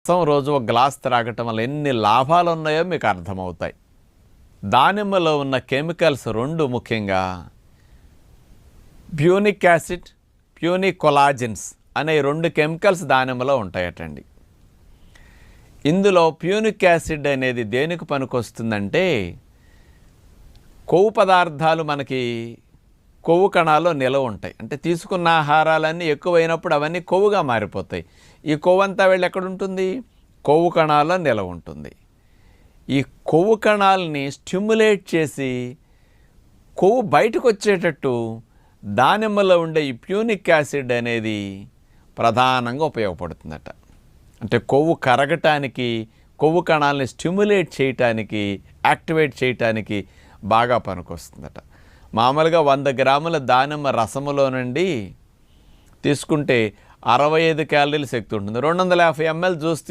రోజు ఒక గ్లాస్ త్రాగటం వల్ల ఎన్ని లాభాలు ఉన్నాయో మీకు అర్థమవుతాయి. దానిమ్మలో ఉన్న కెమికల్స్ రెండు ముఖ్యంగా ప్యూనిక్ యాసిడ్, ప్యూనికొలాజిన్స్ అనే రెండు కెమికల్స్ దానిమ్మలో ఉంటాయటండి. ఇందులో ప్యూనిక్ యాసిడ్ అనేది దేనికి పనికొస్తుందంటే కొవ్వు పదార్థాలు మనకి కొవ్వు కణాల్లో నిలవ ఉంటాయి. అంటే తీసుకున్న ఆహారాలన్నీ ఎక్కువైనప్పుడు అవన్నీ కొవ్వుగా మారిపోతాయి. ఈ కొవ్వు అంతా వెళ్ళి ఎక్కడుంటుంది? కొవ్వు కణాల్లో నిలవ ఉంటుంది. ఈ కొవ్వు కణాలని స్టిమ్యులేట్ చేసి కొవ్వు బయటకు వచ్చేటట్టు దానిమ్మలో ఉండే ఈ ప్యూనిక్ యాసిడ్ అనేది ప్రధానంగా ఉపయోగపడుతుందట. అంటే కొవ్వు కరగటానికి, కొవ్వు కణాలని స్టిమ్యులేట్ చేయటానికి, యాక్టివేట్ చేయటానికి బాగా పనికొస్తుందట. మామూలుగా 100 గ్రాముల దానిమ్మ రసములో నుండి తీసుకుంటే 65 క్యాలరీల శక్తి ఉంటుంది. 250 ml జ్యూస్